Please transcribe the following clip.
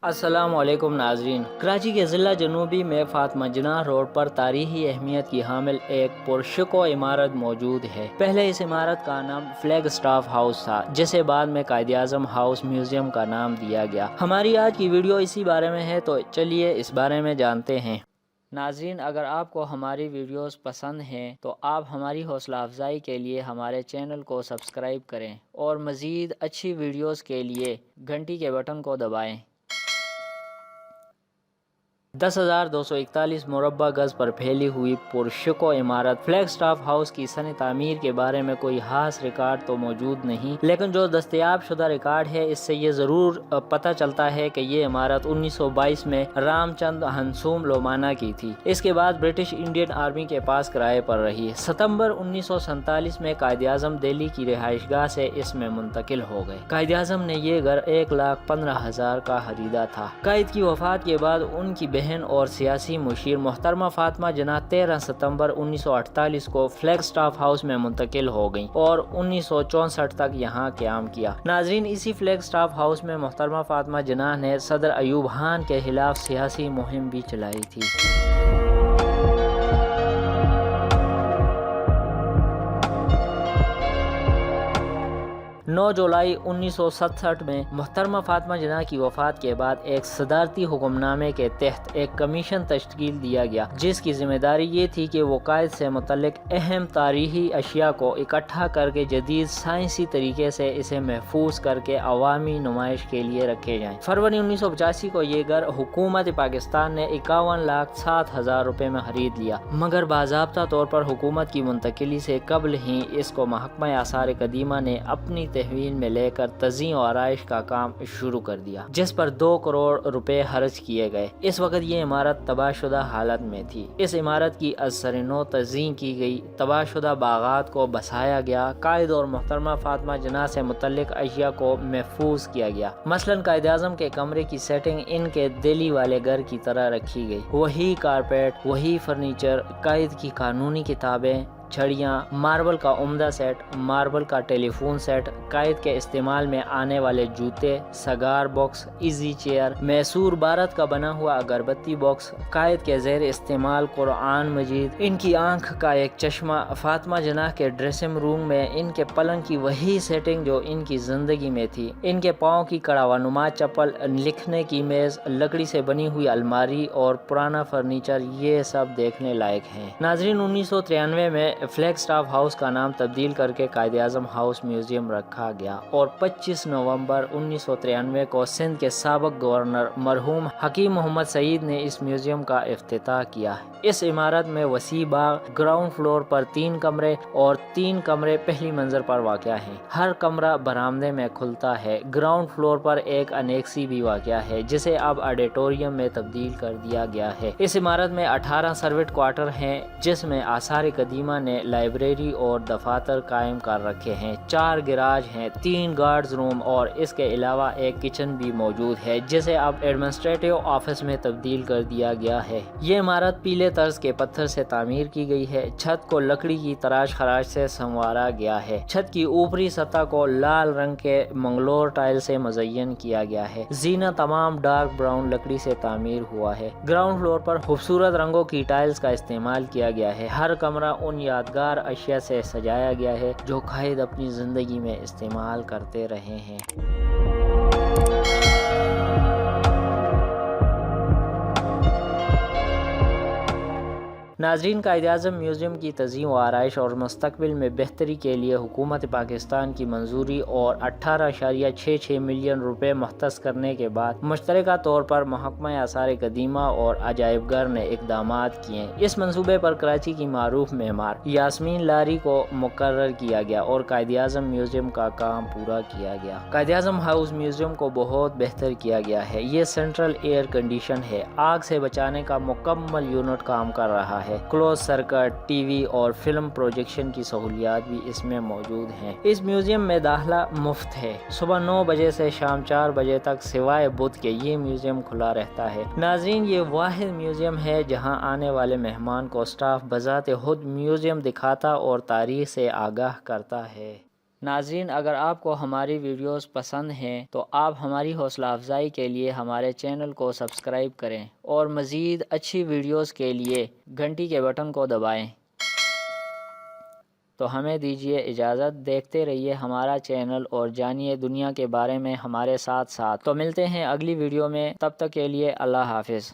السلام علیکم ناظرین، کراچی کے ضلع جنوبی میں فاطمہ جناح روڈ پر تاریخی اہمیت کی حامل ایک پرشکوہ عمارت موجود ہے۔ پہلے اس عمارت کا نام فلیگ اسٹاف ہاؤس تھا، جسے بعد میں قائد اعظم ہاؤس میوزیم کا نام دیا گیا۔ ہماری آج کی ویڈیو اسی بارے میں ہے، تو چلیے اس بارے میں جانتے ہیں۔ ناظرین، اگر آپ کو ہماری ویڈیوز پسند ہیں تو آپ ہماری حوصلہ افزائی کے لیے ہمارے چینل کو سبسکرائب کریں اور مزید اچھی ویڈیوز کے لیے گھنٹی کے بٹن کو دبائیں۔ 10,241 مربع گز پر پھیلی ہوئی پرشکوہ عمارت فلیگ اسٹاف ہاؤس کی سنِ تعمیر کے بارے میں کوئی خاص ریکارڈ تو موجود نہیں، لیکن جو دستیاب شدہ ریکارڈ ہے اس سے یہ ضرور پتہ چلتا ہے کہ یہ عمارت 1922 میں رام چند ہنسوم لومانا کی تھی۔ اس کے بعد برٹش انڈین آرمی کے پاس کرائے پر رہی۔ ستمبر 1947 میں قائد اعظم دہلی کی رہائش گاہ سے اس میں منتقل ہو گئے۔ قائد اعظم نے یہ گھر 1,15,000 کا خریدا تھا۔ قائد کی وفات کے بعد ان کی بہن اور سیاسی مشیر محترمہ فاطمہ جناح 13 ستمبر 1948 کو فلیگ اسٹاف ہاؤس میں منتقل ہو گئیں اور 1964 تک یہاں قیام کیا۔ ناظرین، اسی فلیگ اسٹاف ہاؤس میں محترمہ فاطمہ جناح نے صدر ایوب خان کے خلاف سیاسی مہم بھی چلائی تھی۔ 9 جولائی 1967 میں محترمہ فاطمہ جناح کی وفات کے بعد ایک صدارتی حکم نامے کے تحت ایک کمیشن تشکیل دیا گیا، جس کی ذمہ داری یہ تھی کہ وہ قائد سے متعلق اہم تاریخی اشیاء کو اکٹھا کر کے جدید سائنسی طریقے سے اسے محفوظ کر کے عوامی نمائش کے لیے رکھے جائیں۔ فروری 1985 کو یہ گھر حکومت پاکستان نے 51,07,000 روپے میں خرید لیا، مگر باضابطہ طور پر حکومت کی منتقلی سے قبل ہی اس کو محکمہ آثار قدیمہ نے اپنی تحویل میں لے کر تزئین و آرائش کا کام شروع کر دیا، جس پر 2 کروڑ روپے خرچ کیے گئے۔ اس وقت یہ عمارت تباہ شدہ حالت میں تھی۔ اس عمارت کی از سر نو تزئین کی گئی، تباہ شدہ باغات کو بسایا گیا، قائد اور محترمہ فاطمہ جناح سے متعلق اشیاء کو محفوظ کیا گیا۔ مثلاً قائد اعظم کے کمرے کی سیٹنگ ان کے دہلی والے گھر کی طرح رکھی گئی، وہی کارپیٹ، وہی فرنیچر، قائد کی قانونی کتابیں، چھڑیاں، ماربل کا عمدہ سیٹ، ماربل کا ٹیلی فون سیٹ، قائد کے استعمال میں آنے والے جوتے، cigar box, easy chair, Mysore Bharat کا بنا ہوا اگربتی باکس، قائد کے زیر استعمال قرآن مجید، ان کی آنکھ کا ایک چشمہ، فاطمہ جناح کے ڈریسنگ روم میں ان کے پلنگ کی وہی سیٹنگ جو ان کی زندگی میں تھی، ان کے پاؤں کی کڑاوا نما چپل، لکھنے کی میز، لکڑی سے بنی ہوئی الماری اور پرانا فرنیچر، یہ سب دیکھنے لائق ہیں۔ ناظرین، 1993 میں فلیگ اسٹاف ہاؤس کا نام تبدیل کر کے قائد اعظم ہاؤس میوزیم رکھا گیا اور 25 نومبر 1993 کو سندھ کے سابق گورنر مرحوم حکیم محمد سعید نے اس میوزیم کا افتتاح کیا۔ اس عمارت میں وسیع باغ، گراؤنڈ فلور پر 3 کمرے اور 3 کمرے پہلی منزل پر واقع ہیں۔ ہر کمرہ برآمدے میں کھلتا ہے۔ گراؤنڈ فلور پر ایک انیکسی بھی واقع ہے، جسے اب آڈیٹوریم میں تبدیل کر دیا گیا ہے۔ اس عمارت میں 18 سروٹ کوارٹر ہیں، جس میں آثار قدیمہ نے لائبریری اور دفاتر قائم کر رکھے ہیں۔ 4 گراج ہیں، 3 گارڈز روم اور اس کے علاوہ ایک کچن بھی موجود ہے، جسے اب ایڈمنسٹریٹو آفس میں تبدیل کر دیا گیا ہے۔ یہ عمارت پیلے طرز کے پتھر سے تعمیر کی گئی ہے۔ چھت کو لکڑی کی تراش خراش سے سنوارا گیا ہے۔ چھت کی اوپری سطح کو لال رنگ کے منگلور ٹائل سے مزین کیا گیا ہے۔ زینہ تمام ڈارک براؤن لکڑی سے تعمیر ہوا ہے۔ گراؤنڈ فلور پر خوبصورت رنگوں کی ٹائلز کا استعمال کیا گیا ہے۔ ہر کمرہ ان یادگار اشیاء سے سجایا گیا ہے جو قائد اپنی زندگی میں استعمال کرتے رہے ہیں۔ ناظرین، قائد اعظم میوزیم کی تزئین و آرائش اور مستقبل میں بہتری کے لیے حکومت پاکستان کی منظوری اور 18.66 ملین روپے مختص کرنے کے بعد مشترکہ طور پر محکمہ آثار قدیمہ اور عجائب گھر نے اقدامات کیے۔ اس منصوبے پر کراچی کی معروف معمار یاسمین لاری کو مقرر کیا گیا اور قائد اعظم میوزیم کا کام پورا کیا گیا۔ قائد اعظم ہاؤس میوزیم کو بہت بہتر کیا گیا ہے۔ یہ سینٹرل ایئر کنڈیشن ہے، آگ سے بچانے کا مکمل یونٹ کام کر رہا ہے۔ کلوز سرکٹ ٹی وی اور فلم پروجیکشن کی سہولیات بھی اس میں موجود ہیں۔ اس میوزیم میں داخلہ مفت ہے۔ صبح 9 بجے سے شام 4 بجے تک سوائے بدھ کے یہ میوزیم کھلا رہتا ہے۔ ناظرین، یہ واحد میوزیم ہے جہاں آنے والے مہمان کو اسٹاف بذات خود میوزیم دکھاتا اور تاریخ سے آگاہ کرتا ہے۔ ناظرین، اگر آپ کو ہماری ویڈیوز پسند ہیں تو آپ ہماری حوصلہ افزائی کے لیے ہمارے چینل کو سبسکرائب کریں اور مزید اچھی ویڈیوز کے لیے گھنٹی کے بٹن کو دبائیں۔ تو ہمیں دیجیے اجازت، دیکھتے رہیے ہمارا چینل اور جانیے دنیا کے بارے میں ہمارے ساتھ ساتھ۔ تو ملتے ہیں اگلی ویڈیو میں، تب تک کے لیے اللہ حافظ۔